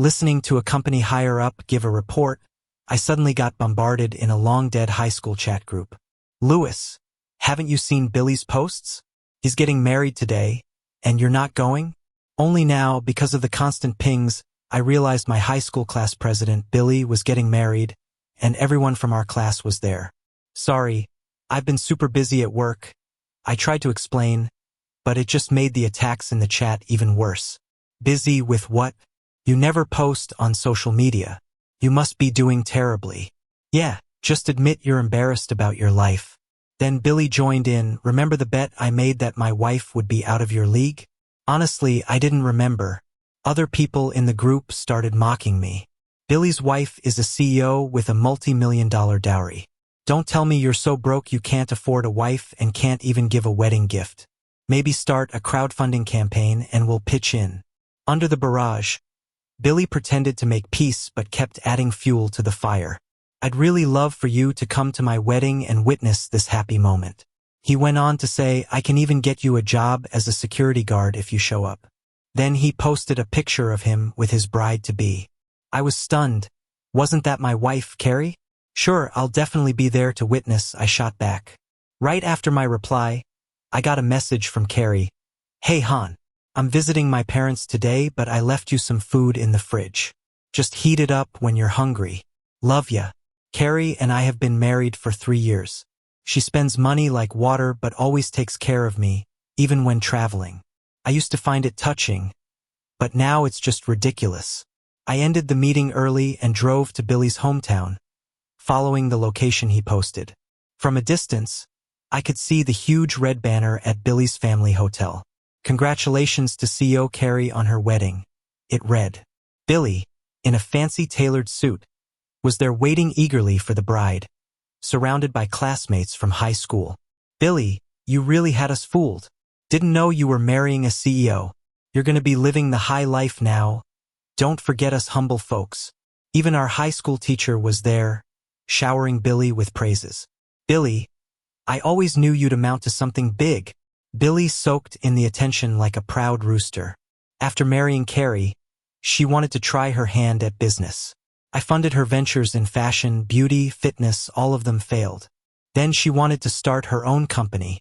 Listening to a company higher up give a report, I suddenly got bombarded in a long-dead high school chat group. Lewis, haven't you seen Billy's posts? He's getting married today, and you're not going? Only now, because of the constant pings, I realized my high school class president, Billy, was getting married, and everyone from our class was there. Sorry, I've been super busy at work. I tried to explain, but it just made the attacks in the chat even worse. Busy with what? You never post on social media. You must be doing terribly. Yeah, just admit you're embarrassed about your life. Then Billy joined in. Remember the bet I made that my wife would be out of your league? Honestly, I didn't remember. Other people in the group started mocking me. Billy's wife is a CEO with a multi-million-dollar dowry. Don't tell me you're so broke you can't afford a wife and can't even give a wedding gift. Maybe start a crowdfunding campaign and we'll pitch in. Under the barrage, Billy pretended to make peace but kept adding fuel to the fire. I'd really love for you to come to my wedding and witness this happy moment. He went on to say, I can even get you a job as a security guard if you show up. Then he posted a picture of him with his bride-to-be. I was stunned. Wasn't that my wife, Carrie? Sure, I'll definitely be there to witness, I shot back. Right after my reply, I got a message from Carrie. Hey Han, I'm visiting my parents today, but I left you some food in the fridge. Just heat it up when you're hungry. Love ya. Carrie and I have been married for 3 years. She spends money like water but always takes care of me, even when traveling. I used to find it touching, but now it's just ridiculous. I ended the meeting early and drove to Billy's hometown, following the location he posted. From a distance, I could see the huge red banner at Billy's family hotel. Congratulations to CEO Carrie on her wedding, it read. Billy, in a fancy tailored suit, was there waiting eagerly for the bride, surrounded by classmates from high school. Billy, you really had us fooled. Didn't know you were marrying a CEO. You're gonna be living the high life now. Don't forget us humble folks. Even our high school teacher was there, showering Billy with praises. Billy, I always knew you'd amount to something big. Billy soaked in the attention like a proud rooster. After marrying Carrie, she wanted to try her hand at business. I funded her ventures in fashion, beauty, fitness, all of them failed. Then she wanted to start her own company,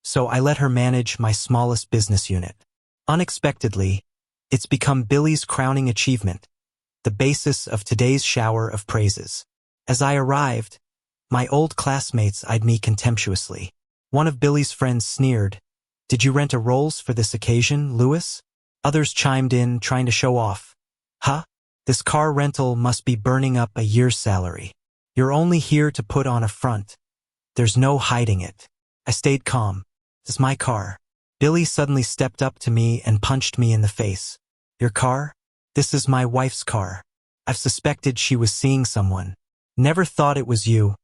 so I let her manage my smallest business unit. Unexpectedly, it's become Billy's crowning achievement, the basis of today's shower of praises. As I arrived, my old classmates eyed me contemptuously. One of Billy's friends sneered, "Did you rent a Rolls for this occasion, Lewis?" Others chimed in, trying to show off. Huh? This car rental must be burning up a year's salary. You're only here to put on a front. There's no hiding it. I stayed calm. This is my car. Billy suddenly stepped up to me and punched me in the face. Your car? This is my wife's car. I've suspected she was seeing someone. Never thought it was you.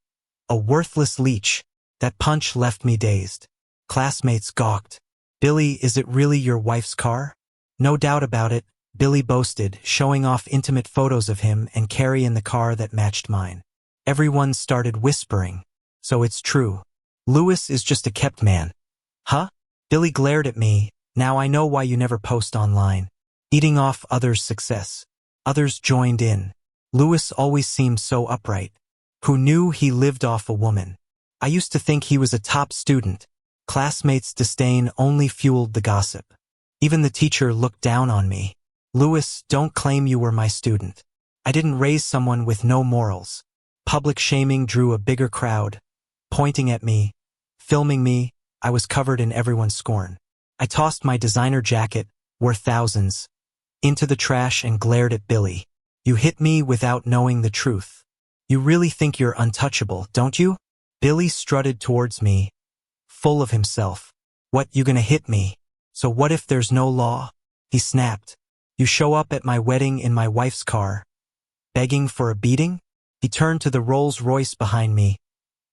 A worthless leech. That punch left me dazed. Classmates gawked. Billy, is it really your wife's car? No doubt about it, Billy boasted, showing off intimate photos of him and Carrie in the car that matched mine. Everyone started whispering. So it's true. Lewis is just a kept man. Huh? Billy glared at me. Now I know why you never post online. Eating off others' success. Others joined in. Lewis always seemed so upright. Who knew he lived off a woman? I used to think he was a top student. Classmates' disdain only fueled the gossip. Even the teacher looked down on me. Lewis, don't claim you were my student. I didn't raise someone with no morals. Public shaming drew a bigger crowd, pointing at me, filming me. I was covered in everyone's scorn. I tossed my designer jacket, worth thousands, into the trash and glared at Billy. You hit me without knowing the truth. You really think you're untouchable, don't you? Billy strutted towards me, full of himself. What, you gonna hit me? So what if there's no law? He snapped. You show up at my wedding in my wife's car, begging for a beating? He turned to the Rolls-Royce behind me,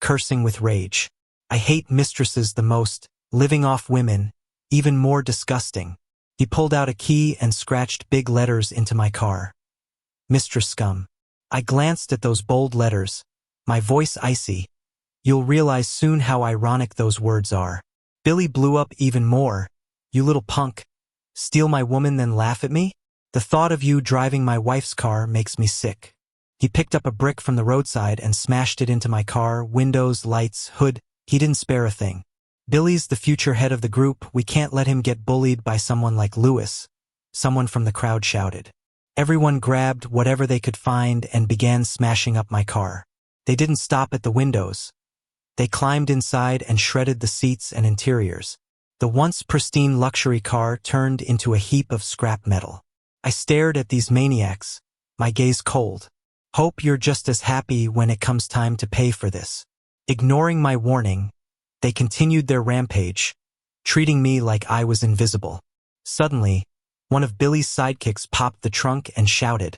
cursing with rage. I hate mistresses the most, living off women, even more disgusting. He pulled out a key and scratched big letters into my car. Mistress scum. I glanced at those bold letters, my voice icy. You'll realize soon how ironic those words are. Billy blew up even more. You little punk. Steal my woman then laugh at me? The thought of you driving my wife's car makes me sick. He picked up a brick from the roadside and smashed it into my car, windows, lights, hood. He didn't spare a thing. Billy's the future head of the group. We can't let him get bullied by someone like Lewis, someone from the crowd shouted. Everyone grabbed whatever they could find and began smashing up my car. They didn't stop at the windows. They climbed inside and shredded the seats and interiors. The once pristine luxury car turned into a heap of scrap metal. I stared at these maniacs, my gaze cold. Hope you're just as happy when it comes time to pay for this. Ignoring my warning, they continued their rampage, treating me like I was invisible. Suddenly, one of Billy's sidekicks popped the trunk and shouted,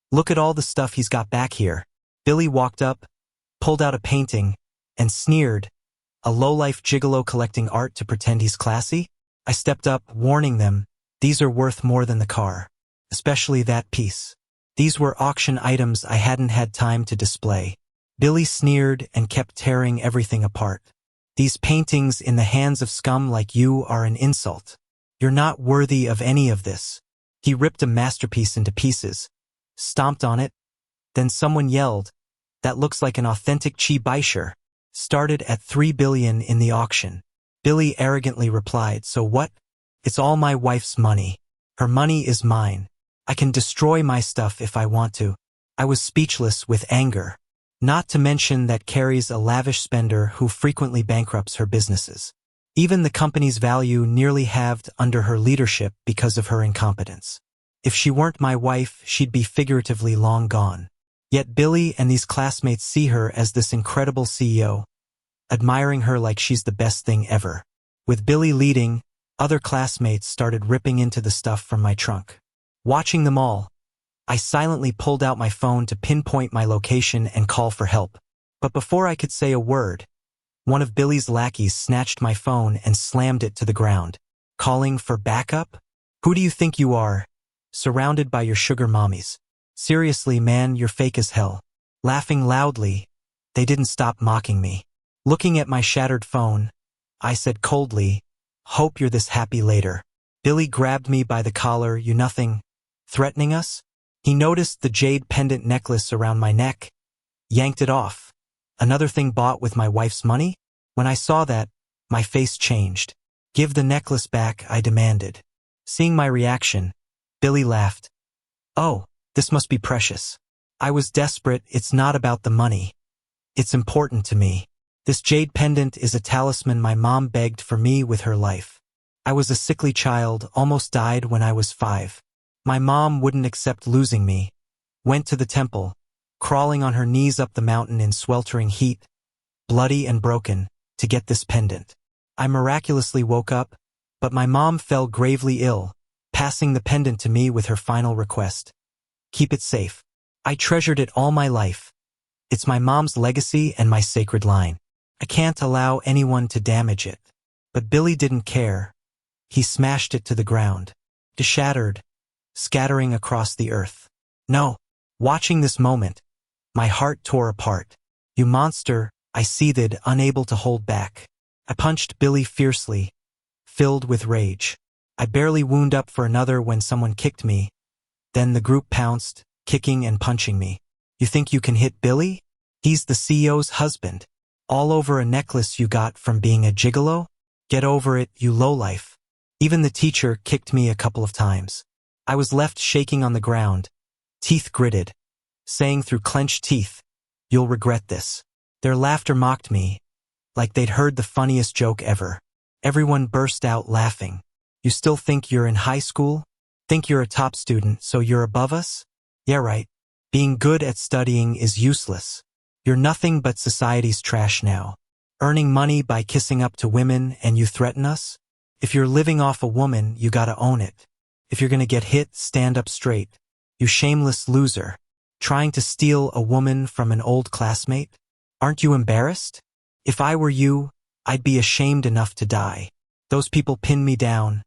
"Look at all the stuff he's got back here." Billy walked up, pulled out a painting, and sneered, "A lowlife gigolo collecting art to pretend he's classy?" I stepped up, warning them, "These are worth more than the car, especially that piece." These were auction items I hadn't had time to display. Billy sneered and kept tearing everything apart. "These paintings in the hands of scum like you are an insult. You're not worthy of any of this." He ripped a masterpiece into pieces, stomped on it, then someone yelled, "That looks like an authentic Chi Baisher." Started at $3 billion in the auction. Billy arrogantly replied, "So what? It's all my wife's money. Her money is mine. I can destroy my stuff if I want to." I was speechless with anger. Not to mention that Carrie's a lavish spender who frequently bankrupts her businesses. Even the company's value nearly halved under her leadership because of her incompetence. If she weren't my wife, she'd be figuratively long gone. Yet Billy and these classmates see her as this incredible CEO, admiring her like she's the best thing ever. With Billy leading, other classmates started ripping into the stuff from my trunk. Watching them all, I silently pulled out my phone to pinpoint my location and call for help. But before I could say a word, one of Billy's lackeys snatched my phone and slammed it to the ground. "Calling for backup? Who do you think you are? Surrounded by your sugar mommies. Seriously, man, you're fake as hell." Laughing loudly, they didn't stop mocking me. Looking at my shattered phone, I said coldly, "Hope you're this happy later." Billy grabbed me by the collar. "You nothing? Threatening us?" He noticed the jade pendant necklace around my neck, yanked it off. "Another thing bought with my wife's money?" When I saw that, my face changed. "Give the necklace back," I demanded. Seeing my reaction, Billy laughed. "Oh, this must be precious." I was desperate. "It's not about the money. It's important to me. This jade pendant is a talisman my mom begged for me with her life. I was a sickly child, almost died when I was 5. My mom wouldn't accept losing me. Went to the temple, crawling on her knees up the mountain in sweltering heat, bloody and broken, to get this pendant. I miraculously woke up, but my mom fell gravely ill, passing the pendant to me with her final request: "Keep it safe." I treasured it all my life. It's my mom's legacy and my sacred line. I can't allow anyone to damage it. But Billy didn't care. He smashed it to the ground, shattered, scattering across the earth. "No." Watching this moment, my heart tore apart. "You monster," I seethed, unable to hold back. I punched Billy fiercely, filled with rage. I barely wound up for another when someone kicked me. Then the group pounced, kicking and punching me. "You think you can hit Billy? He's the CEO's husband. All over a necklace you got from being a gigolo? Get over it, you lowlife." Even the teacher kicked me a couple of times. I was left shaking on the ground, teeth gritted, saying through clenched teeth, "You'll regret this." Their laughter mocked me, like they'd heard the funniest joke ever. Everyone burst out laughing. "You still think you're in high school? Think you're a top student, so you're above us? Yeah, right. Being good at studying is useless. You're nothing but society's trash now. Earning money by kissing up to women and you threaten us? If you're living off a woman, you gotta own it. If you're gonna get hit, stand up straight. You shameless loser. Trying to steal a woman from an old classmate? Aren't you embarrassed? If I were you, I'd be ashamed enough to die." Those people pinned me down,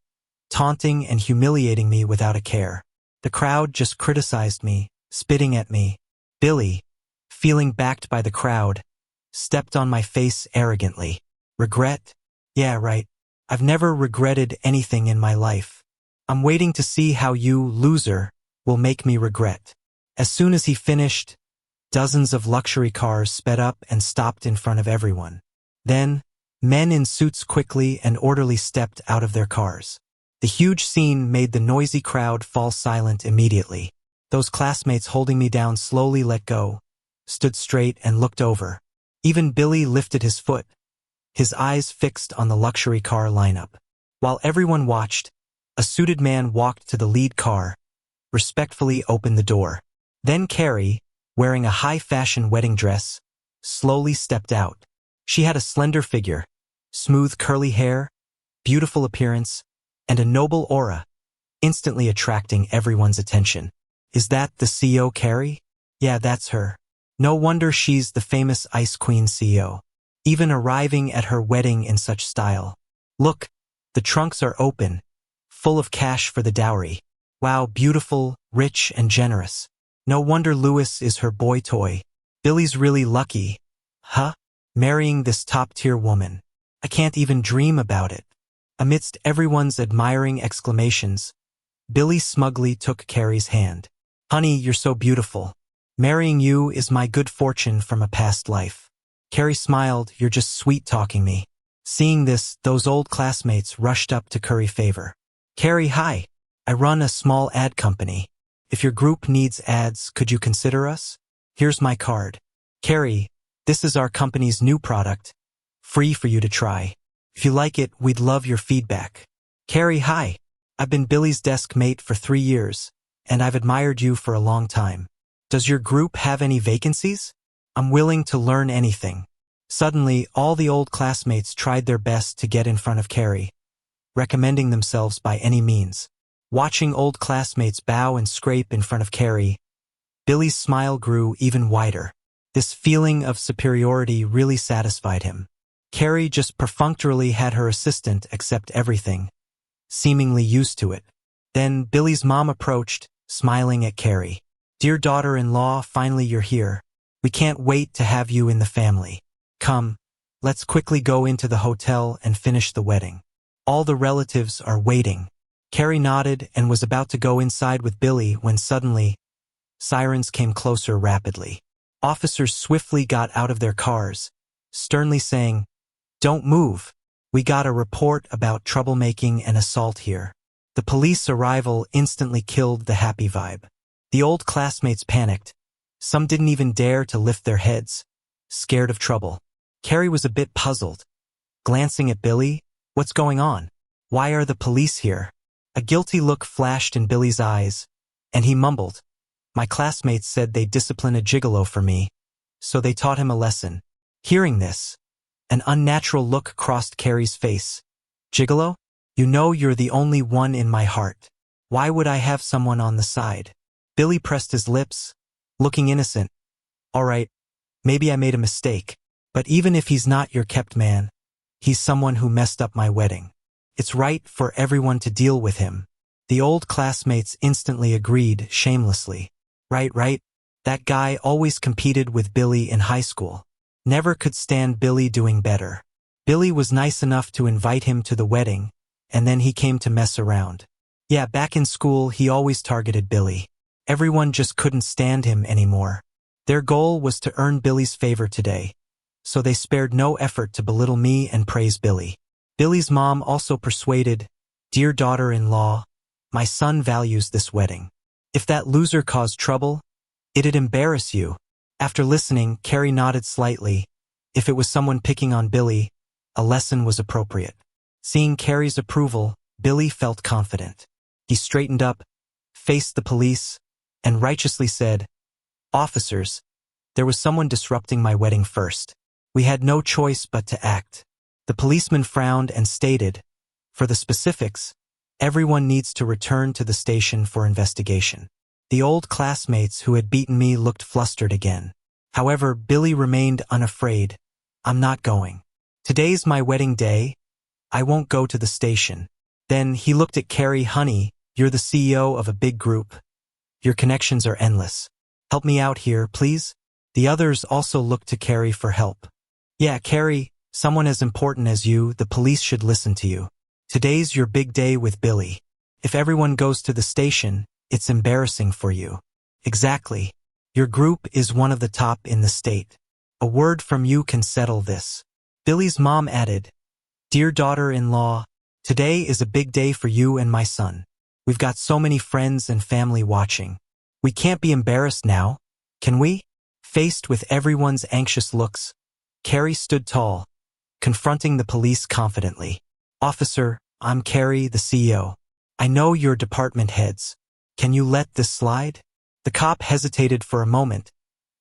taunting and humiliating me without a care. The crowd just criticized me, spitting at me. Billy, feeling backed by the crowd, stepped on my face arrogantly. "Regret? Yeah, right. I've never regretted anything in my life. I'm waiting to see how you, loser, will make me regret. As soon as he finished, dozens of luxury cars sped up and stopped in front of everyone. Then, men in suits quickly and orderly stepped out of their cars. The huge scene made the noisy crowd fall silent immediately. Those classmates holding me down slowly let go, stood straight and looked over. Even Billy lifted his foot, his eyes fixed on the luxury car lineup. While everyone watched, a suited man walked to the lead car, respectfully opened the door. Then Carrie, wearing a high-fashion wedding dress, slowly stepped out. She had a slender figure, smooth curly hair, beautiful appearance, and a noble aura, instantly attracting everyone's attention. Is that the CEO, Carrie? Yeah, that's her. No wonder she's the famous Ice Queen CEO. Even arriving at her wedding in such style. Look, the trunks are open, full of cash for the dowry. Wow, beautiful, rich, and generous. No wonder Louis is her boy toy. Billy's really lucky. Huh? Marrying this top-tier woman. I can't even dream about it. Amidst everyone's admiring exclamations, Billy smugly took Carrie's hand. Honey, you're so beautiful. Marrying you is my good fortune from a past life. Carrie smiled, you're just sweet-talking me. Seeing this, those old classmates rushed up to curry favor. Carrie, hi. I run a small ad company. If your group needs ads, could you consider us? Here's my card. Carrie, this is our company's new product. Free for you to try. If you like it, we'd love your feedback. Carrie, hi. I've been Billy's desk mate for 3 years, and I've admired you for a long time. Does your group have any vacancies? I'm willing to learn anything. Suddenly, all the old classmates tried their best to get in front of Carrie, recommending themselves by any means. Watching old classmates bow and scrape in front of Carrie, Billy's smile grew even wider. This feeling of superiority really satisfied him. Carrie just perfunctorily had her assistant accept everything, seemingly used to it. Then Billy's mom approached, smiling at Carrie. Dear daughter-in-law, finally you're here. We can't wait to have you in the family. Come, let's quickly go into the hotel and finish the wedding. All the relatives are waiting. Carrie nodded and was about to go inside with Billy when suddenly, sirens came closer rapidly. Officers swiftly got out of their cars, sternly saying, "Don't move. We got a report about troublemaking and assault here." The police arrival instantly killed the happy vibe. The old classmates panicked. Some didn't even dare to lift their heads, scared of trouble. Carrie was a bit puzzled. Glancing at Billy, "What's going on? Why are the police here?" A guilty look flashed in Billy's eyes, and he mumbled, "My classmates said they'd discipline a gigolo for me, so they taught him a lesson." Hearing this, an unnatural look crossed Carrie's face. "Gigolo? You know you're the only one in my heart. Why would I have someone on the side?" Billy pressed his lips, looking innocent. "All right, maybe I made a mistake, but even if he's not your kept man, he's someone who messed up my wedding. It's right for everyone to deal with him." The old classmates instantly agreed shamelessly. Right. That guy always competed with Billy in high school. Never could stand Billy doing better. Billy was nice enough to invite him to the wedding, and then he came to mess around. Yeah, back in school, he always targeted Billy. Everyone just couldn't stand him anymore. Their goal was to earn Billy's favor today, so they spared no effort to belittle me and praise Billy. Billy's mom also persuaded, "Dear daughter-in-law, my son values this wedding. If that loser caused trouble, it'd embarrass you." After listening, Carrie nodded slightly. If it was someone picking on Billy, a lesson was appropriate. Seeing Carrie's approval, Billy felt confident. He straightened up, faced the police, and righteously said, "Officers, there was someone disrupting my wedding first. We had no choice but to act." The policeman frowned and stated, "For the specifics, everyone needs to return to the station for investigation." The old classmates who had beaten me looked flustered again. However, Billy remained unafraid. "I'm not going. Today's my wedding day. I won't go to the station." Then he looked at Carrie. "Honey, you're the CEO of a big group. Your connections are endless. Help me out here, please." The others also looked to Carrie for help. "Yeah, Carrie, someone as important as you, the police should listen to you. Today's your big day with Billy. If everyone goes to the station, it's embarrassing for you. Exactly. Your group is one of the top in the state. A word from you can settle this. Billy's mom added, "Dear daughter-in-law, today is a big day for you and my son. We've got so many friends and family watching. We can't be embarrassed now, can we?" Faced with everyone's anxious looks, Carrie stood tall, confronting the police confidently. "Officer, I'm Carrie, the CEO. I know you're department heads. Can you let this slide?" The cop hesitated for a moment,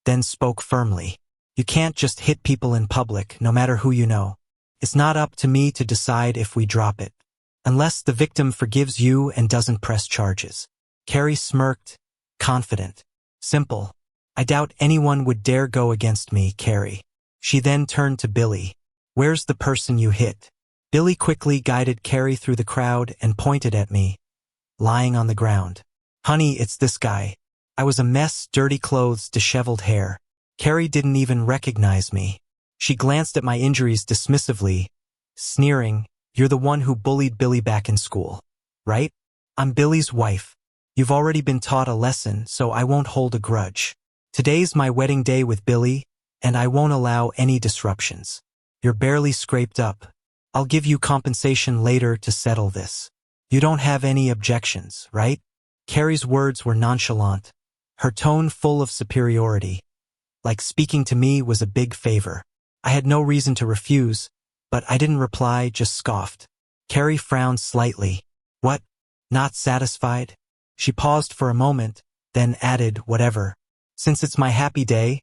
then spoke firmly. "You can't just hit people in public, no matter who you know. It's not up to me to decide if we drop it. Unless the victim forgives you and doesn't press charges." Carrie smirked, confident. "Simple. I doubt anyone would dare go against me, Carrie." She then turned to Billy. "Where's the person you hit?" Billy quickly guided Carrie through the crowd and pointed at me, lying on the ground. "Honey, it's this guy. I was a mess, dirty clothes, disheveled hair." Carrie didn't even recognize me. She glanced at my injuries dismissively, sneering, "You're the one who bullied Billy back in school, right? I'm Billy's wife. You've already been taught a lesson, so I won't hold a grudge. Today's my wedding day with Billy, and I won't allow any disruptions. You're barely scraped up. I'll give you compensation later to settle this. You don't have any objections, right?" Carrie's words were nonchalant, her tone full of superiority, like speaking to me was a big favor. I had no reason to refuse, but I didn't reply, just scoffed. Carrie frowned slightly. "What? Not satisfied?" She paused for a moment, then added, "Whatever. Since it's my happy day,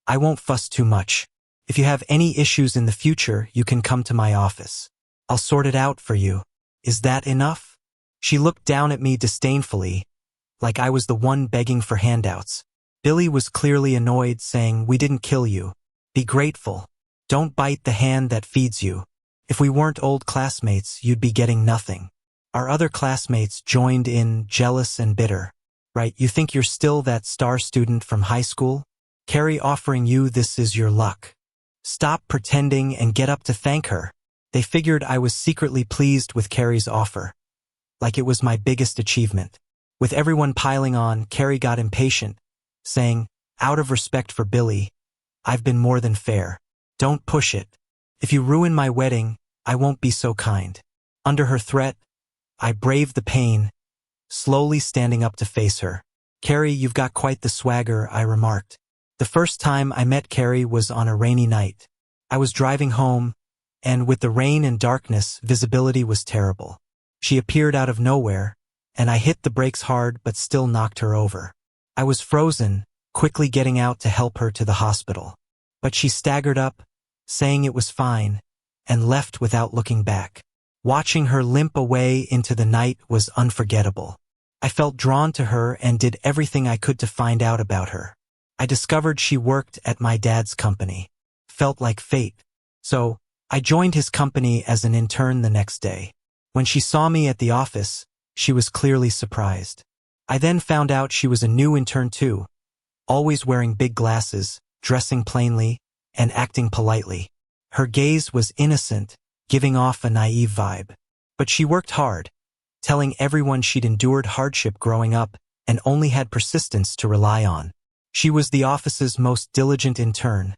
I won't fuss too much. If you have any issues in the future, you can come to my office. I'll sort it out for you. Is that enough?" She looked down at me disdainfully, like I was the one begging for handouts. Billy was clearly annoyed, saying, "We didn't kill you. Be grateful. Don't bite the hand that feeds you. If we weren't old classmates, you'd be getting nothing." Our other classmates joined in, jealous and bitter. "Right, you think you're still that star student from high school? Carrie offering you this is your luck. Stop pretending and get up to thank her." They figured I was secretly pleased with Carrie's offer, like it was my biggest achievement. With everyone piling on, Carrie got impatient, saying, "Out of respect for Billy, I've been more than fair. Don't push it. If you ruin my wedding, I won't be so kind." Under her threat, I braved the pain, slowly standing up to face her. "Carrie, you've got quite the swagger," I remarked. The first time I met Carrie was on a rainy night. I was driving home, and with the rain and darkness, visibility was terrible. She appeared out of nowhere, and I hit the brakes hard but still knocked her over. I was frozen, quickly getting out to help her to the hospital. But she staggered up, saying it was fine, and left without looking back. Watching her limp away into the night was unforgettable. I felt drawn to her and did everything I could to find out about her. I discovered she worked at my dad's company. Felt like fate. So, I joined his company as an intern the next day. When she saw me at the office, she was clearly surprised. I then found out she was a new intern too, always wearing big glasses, dressing plainly, and acting politely. Her gaze was innocent, giving off a naive vibe. But she worked hard, telling everyone she'd endured hardship growing up and only had persistence to rely on. She was the office's most diligent intern,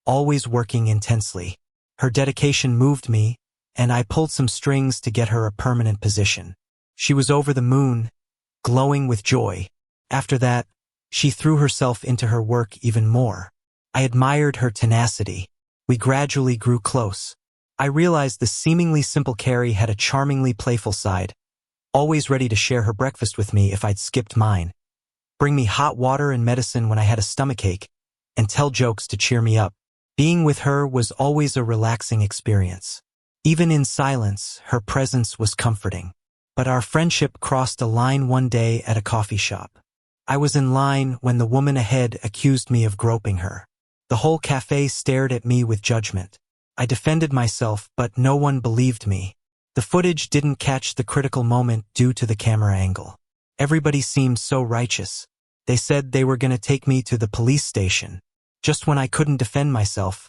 always working intensely. Her dedication moved me, and I pulled some strings to get her a permanent position. She was over the moon, glowing with joy. After that, she threw herself into her work even more. I admired her tenacity. We gradually grew close. I realized the seemingly simple Carrie had a charmingly playful side, always ready to share her breakfast with me if I'd skipped mine, bring me hot water and medicine when I had a stomachache, and tell jokes to cheer me up. Being with her was always a relaxing experience. Even in silence, her presence was comforting. But our friendship crossed a line one day at a coffee shop. I was in line when the woman ahead accused me of groping her. The whole cafe stared at me with judgment. I defended myself, but no one believed me. The footage didn't catch the critical moment due to the camera angle. Everybody seemed so righteous. They said they were going to take me to the police station. Just when I couldn't defend myself,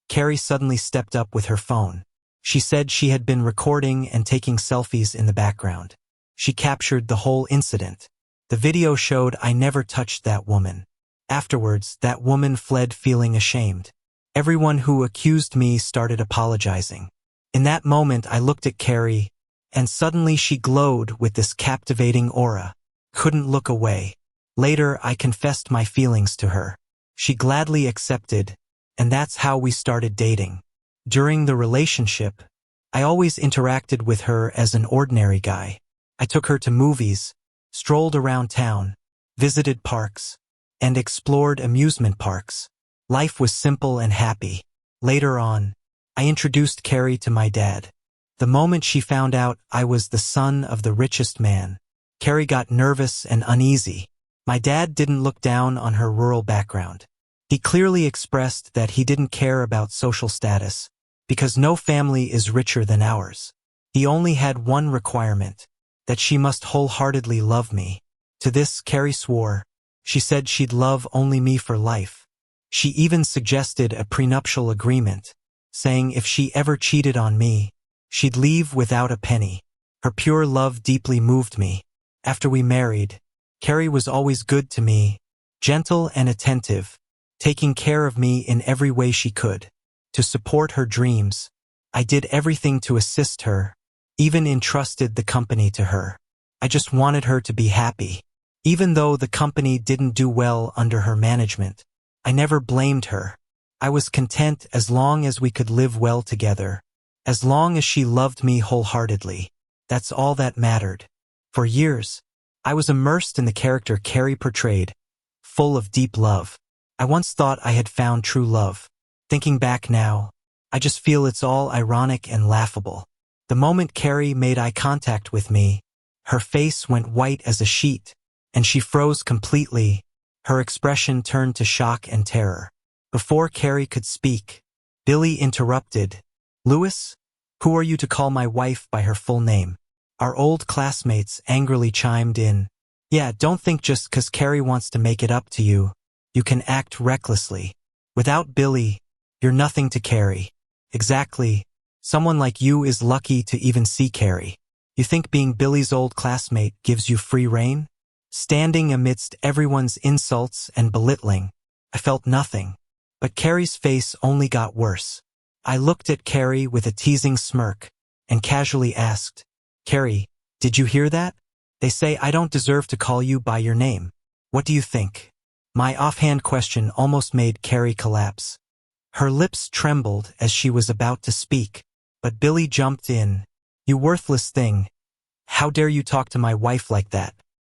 Carrie suddenly stepped up with her phone. She said she had been recording and taking selfies in the background. She captured the whole incident. The video showed I never touched that woman. Afterwards, that woman fled feeling ashamed. Everyone who accused me started apologizing. In that moment, I looked at Carrie, and suddenly she glowed with this captivating aura. Couldn't look away. Later, I confessed my feelings to her. She gladly accepted, and that's how we started dating. During the relationship, I always interacted with her as an ordinary guy. I took her to movies, strolled around town, visited parks, and explored amusement parks. Life was simple and happy. Later on, I introduced Carrie to my dad. The moment she found out I was the son of the richest man, Carrie got nervous and uneasy. My dad didn't look down on her rural background. He clearly expressed that he didn't care about social status, because no family is richer than ours. He only had one requirement, that she must wholeheartedly love me. To this, Carrie swore. She said she'd love only me for life. She even suggested a prenuptial agreement, saying if she ever cheated on me, she'd leave without a penny. Her pure love deeply moved me. After we married, Carrie was always good to me, gentle and attentive, taking care of me in every way she could. To support her dreams, I did everything to assist her, even entrusted the company to her. I just wanted her to be happy. Even though the company didn't do well under her management, I never blamed her. I was content as long as we could live well together. As long as she loved me wholeheartedly. That's all that mattered. For years, I was immersed in the character Carrie portrayed, full of deep love. I once thought I had found true love. Thinking back now, I just feel it's all ironic and laughable. The moment Carrie made eye contact with me, her face went white as a sheet, and she froze completely. Her expression turned to shock and terror. Before Carrie could speak, Billy interrupted. "Louis, who are you to call my wife by her full name?" Our old classmates angrily chimed in. "Yeah, don't think just 'cause Carrie wants to make it up to you, you can act recklessly. Without Billy, you're nothing to Carrie." "Exactly. Someone like you is lucky to even see Carrie. You think being Billy's old classmate gives you free rein?" Standing amidst everyone's insults and belittling, I felt nothing. But Carrie's face only got worse. I looked at Carrie with a teasing smirk and casually asked, "Carrie, did you hear that? They say I don't deserve to call you by your name. What do you think?" My offhand question almost made Carrie collapse. Her lips trembled as she was about to speak, but Billy jumped in. "You worthless thing. How dare you talk to my wife like that?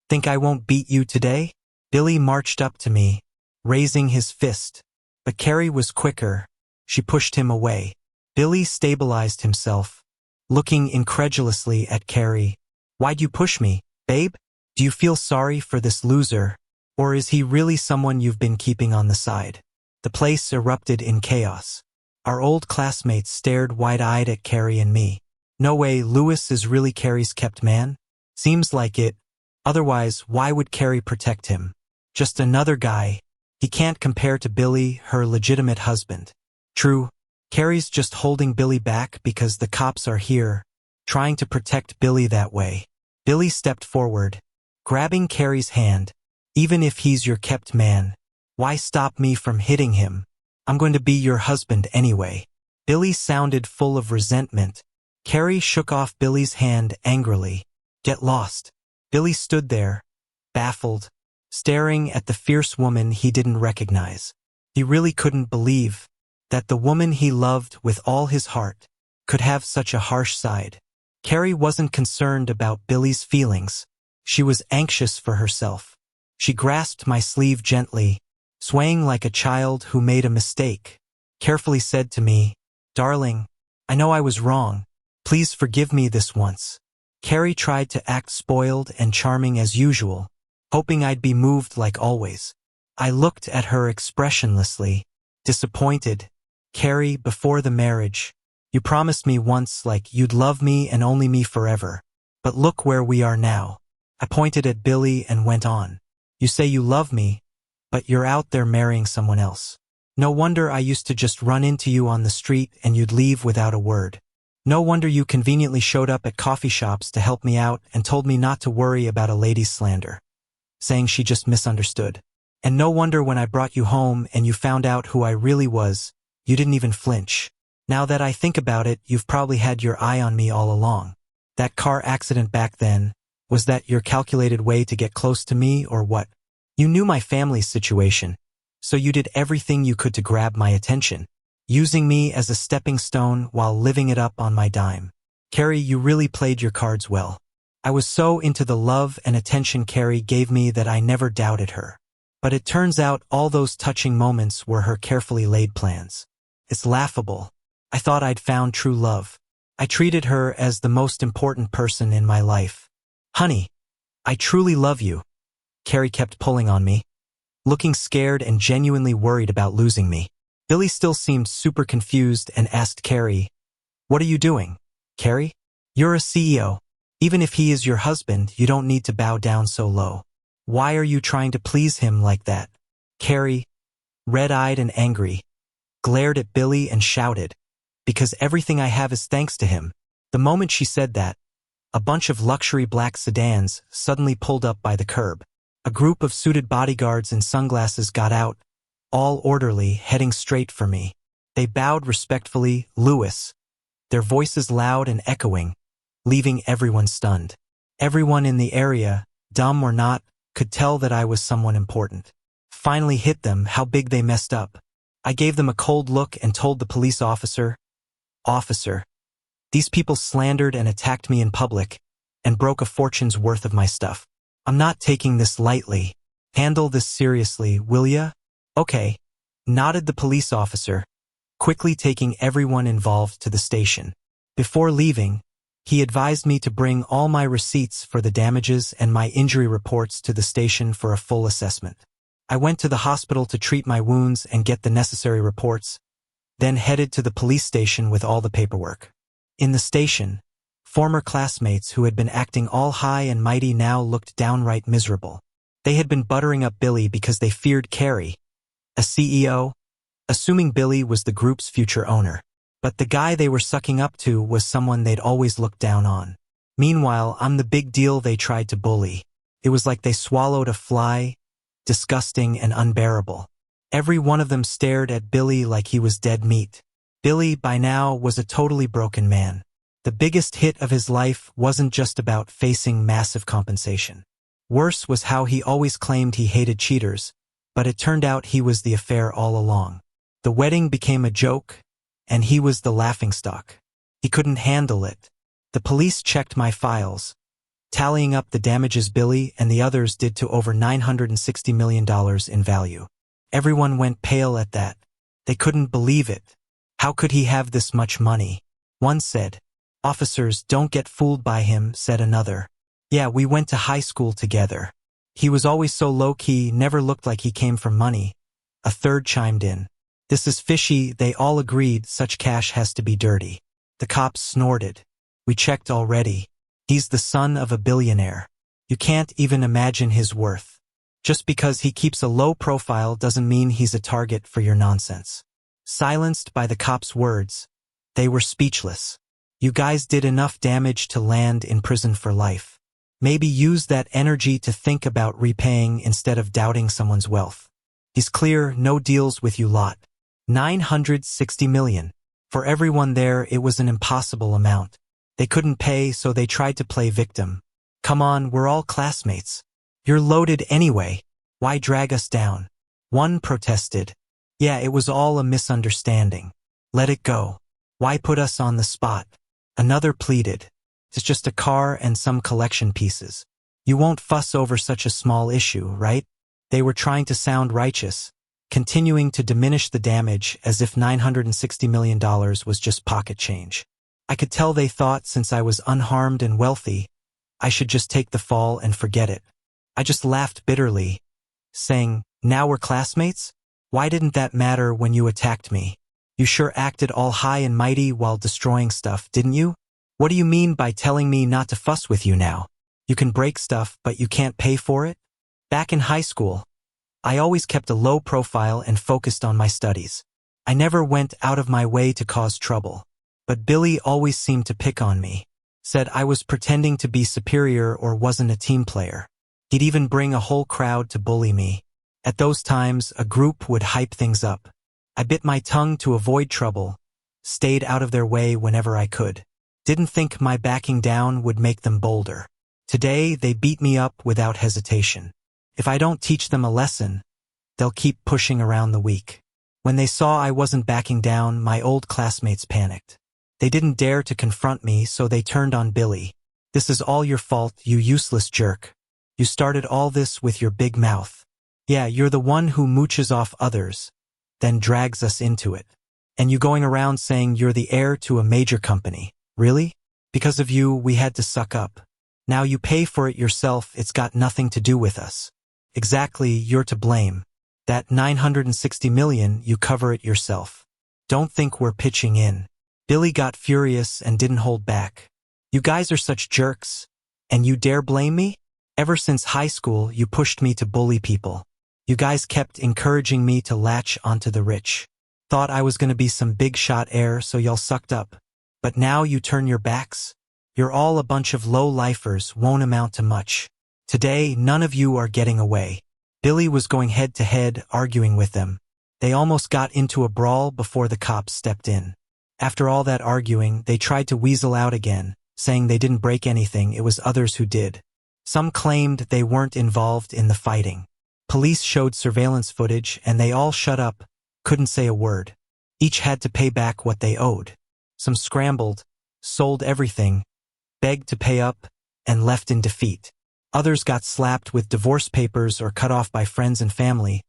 Think I won't beat you today?" Billy marched up to me, raising his fist, but Carrie was quicker. She pushed him away. Billy stabilized himself, looking incredulously at Carrie. "Why'd you push me, babe? Do you feel sorry for this loser, or is he really someone you've been keeping on the side?" The place erupted in chaos. Our old classmates stared wide-eyed at Carrie and me. "No way, Louis is really Carrie's kept man?" "Seems like it. Otherwise, why would Carrie protect him? Just another guy. He can't compare to Billy, her legitimate husband." "True. Carrie's just holding Billy back because the cops are here, trying to protect Billy that way." Billy stepped forward, grabbing Carrie's hand. "Even if he's your kept man, why stop me from hitting him? I'm going to be your husband anyway." Billy sounded full of resentment. Carrie shook off Billy's hand angrily. "Get lost." Billy stood there, baffled, staring at the fierce woman he didn't recognize. He really couldn't believe that the woman he loved with all his heart could have such a harsh side. Carrie wasn't concerned about Billy's feelings. She was anxious for herself. She grasped my sleeve gently, swaying like a child who made a mistake, carefully said to me, "Darling, I know I was wrong. Please forgive me this once." Carrie tried to act spoiled and charming as usual, hoping I'd be moved like always. I looked at her expressionlessly, disappointed. "Carrie, before the marriage, you promised me once like you'd love me and only me forever. But look where we are now." I pointed at Billy and went on. "You say you love me, but you're out there marrying someone else. No wonder I used to just run into you on the street and you'd leave without a word. No wonder you conveniently showed up at coffee shops to help me out and told me not to worry about a lady's slander, saying she just misunderstood. And no wonder when I brought you home and you found out who I really was, you didn't even flinch. Now that I think about it, you've probably had your eye on me all along. That car accident back then, was that your calculated way to get close to me or what? You knew my family's situation, so you did everything you could to grab my attention, using me as a stepping stone while living it up on my dime. Carrie, you really played your cards well. I was so into the love and attention Carrie gave me that I never doubted her. But it turns out all those touching moments were her carefully laid plans. It's laughable. I thought I'd found true love. I treated her as the most important person in my life. Honey, I truly love you. Carrie kept pulling on me, looking scared and genuinely worried about losing me. Billy still seemed super confused and asked Carrie, "What are you doing, Carrie? You're a CEO. Even if he is your husband, you don't need to bow down so low. Why are you trying to please him like that?" Carrie, red-eyed and angry, glared at Billy and shouted, "Because everything I have is thanks to him." The moment she said that, a bunch of luxury black sedans suddenly pulled up by the curb. A group of suited bodyguards in sunglasses got out, all orderly, heading straight for me. They bowed respectfully, "Lewis," their voices loud and echoing, leaving everyone stunned. Everyone in the area, dumb or not, could tell that I was someone important. Finally hit them how big they messed up. I gave them a cold look and told the police officer, "Officer, these people slandered and attacked me in public and broke a fortune's worth of my stuff. I'm not taking this lightly. Handle this seriously, will ya?" "Okay," nodded the police officer, quickly taking everyone involved to the station. Before leaving, he advised me to bring all my receipts for the damages and my injury reports to the station for a full assessment. I went to the hospital to treat my wounds and get the necessary reports, then headed to the police station with all the paperwork. In the station, former classmates who had been acting all high and mighty now looked downright miserable. They had been buttering up Billy because they feared Carrie, a CEO, assuming Billy was the group's future owner. But the guy they were sucking up to was someone they'd always looked down on. Meanwhile, I'm the big deal they tried to bully. It was like they swallowed a fly, disgusting and unbearable. Every one of them stared at Billy like he was dead meat. Billy, by now, was a totally broken man. The biggest hit of his life wasn't just about facing massive compensation. Worse was how he always claimed he hated cheaters, but it turned out he was the affair all along. The wedding became a joke, and he was the laughingstock. He couldn't handle it. The police checked my files, tallying up the damages Billy and the others did to over $960 million in value. Everyone went pale at that. They couldn't believe it. How could he have this much money? One said. "Officers, don't get fooled by him," said another. "Yeah, we went to high school together. He was always so low-key, never looked like he came from money." A third chimed in. "This is fishy." They all agreed such cash has to be dirty. The cops snorted. "We checked already. He's the son of a billionaire. You can't even imagine his worth. Just because he keeps a low profile doesn't mean he's a target for your nonsense." Silenced by the cops' words, they were speechless. "You guys did enough damage to land in prison for life. Maybe use that energy to think about repaying instead of doubting someone's wealth. He's clear, no deals with you lot. $960 million. For everyone there, it was an impossible amount. They couldn't pay, so they tried to play victim. Come on, we're all classmates. You're loaded anyway. Why drag us down?" One protested. "Yeah, it was all a misunderstanding. Let it go. Why put us on the spot?" Another pleaded. "It's just a car and some collection pieces. You won't fuss over such a small issue, right?" They were trying to sound righteous, continuing to diminish the damage as if $960 million was just pocket change. I could tell they thought since I was unharmed and wealthy, I should just take the fall and forget it. I just laughed bitterly, saying, "Now we're classmates? Why didn't that matter when you attacked me? You sure acted all high and mighty while destroying stuff, didn't you? What do you mean by telling me not to fuss with you now? You can break stuff, but you can't pay for it?" Back in high school, I always kept a low profile and focused on my studies. I never went out of my way to cause trouble. But Billy always seemed to pick on me. Said I was pretending to be superior or wasn't a team player. He'd even bring a whole crowd to bully me. At those times, a group would hype things up. I bit my tongue to avoid trouble, stayed out of their way whenever I could. Didn't think my backing down would make them bolder. Today, they beat me up without hesitation. If I don't teach them a lesson, they'll keep pushing around the weak. When they saw I wasn't backing down, my old classmates panicked. They didn't dare to confront me, so they turned on Billy. This is all your fault, you useless jerk. You started all this with your big mouth. Yeah, you're the one who mooches off others, then drags us into it. And you going around saying you're the heir to a major company. Really? Because of you, we had to suck up. Now you pay for it yourself, it's got nothing to do with us. Exactly, you're to blame. That 960 million, you cover it yourself. Don't think we're pitching in. Billy got furious and didn't hold back. You guys are such jerks. And you dare blame me? Ever since high school, you pushed me to bully people. You guys kept encouraging me to latch onto the rich. Thought I was gonna be some big shot heir, so y'all sucked up. But now you turn your backs? You're all a bunch of low-lifers, won't amount to much. Today, none of you are getting away. Billy was going head-to-head, arguing with them. They almost got into a brawl before the cops stepped in. After all that arguing, they tried to weasel out again, saying they didn't break anything, it was others who did. Some claimed they weren't involved in the fighting. Police showed surveillance footage and they all shut up, couldn't say a word. Each had to pay back what they owed. Some scrambled, sold everything, begged to pay up, and left in defeat. Others got slapped with divorce papers or cut off by friends and family,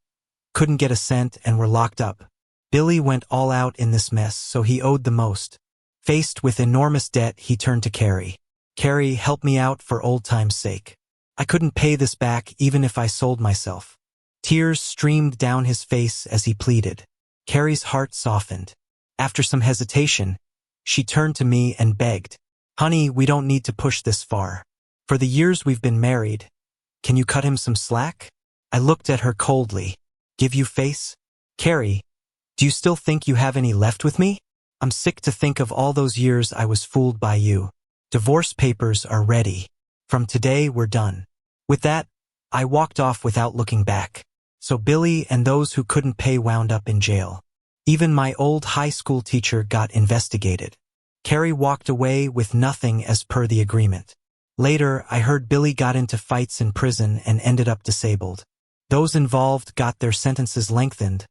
couldn't get a cent and were locked up. Billy went all out in this mess, so he owed the most. Faced with enormous debt, he turned to Carrie. Carrie, help me out for old time's sake. I couldn't pay this back even if I sold myself. Tears streamed down his face as he pleaded. Carrie's heart softened. After some hesitation, she turned to me and begged, "Honey, we don't need to push this far. For the years we've been married, can you cut him some slack?" I looked at her coldly. Give you face? Carrie, do you still think you have any left with me? I'm sick to think of all those years I was fooled by you. Divorce papers are ready. From today, we're done. With that, I walked off without looking back. So Billy and those who couldn't pay wound up in jail. Even my old high school teacher got investigated. Carrie walked away with nothing as per the agreement. Later, I heard Billy got into fights in prison and ended up disabled. Those involved got their sentences lengthened.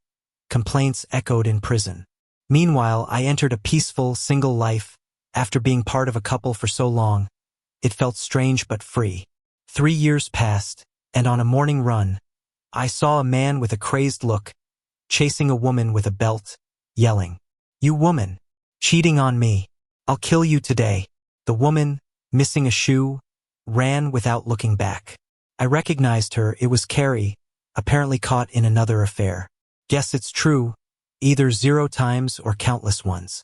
Complaints echoed in prison. Meanwhile, I entered a peaceful, single life. After being part of a couple for so long, it felt strange but free. 3 years passed, and on a morning run, I saw a man with a crazed look, chasing a woman with a belt, yelling, "You woman! Cheating on me! I'll kill you today!" The woman, missing a shoe, ran without looking back. I recognized her, it was Carrie, apparently caught in another affair. Guess it's true, either 0 times or countless ones.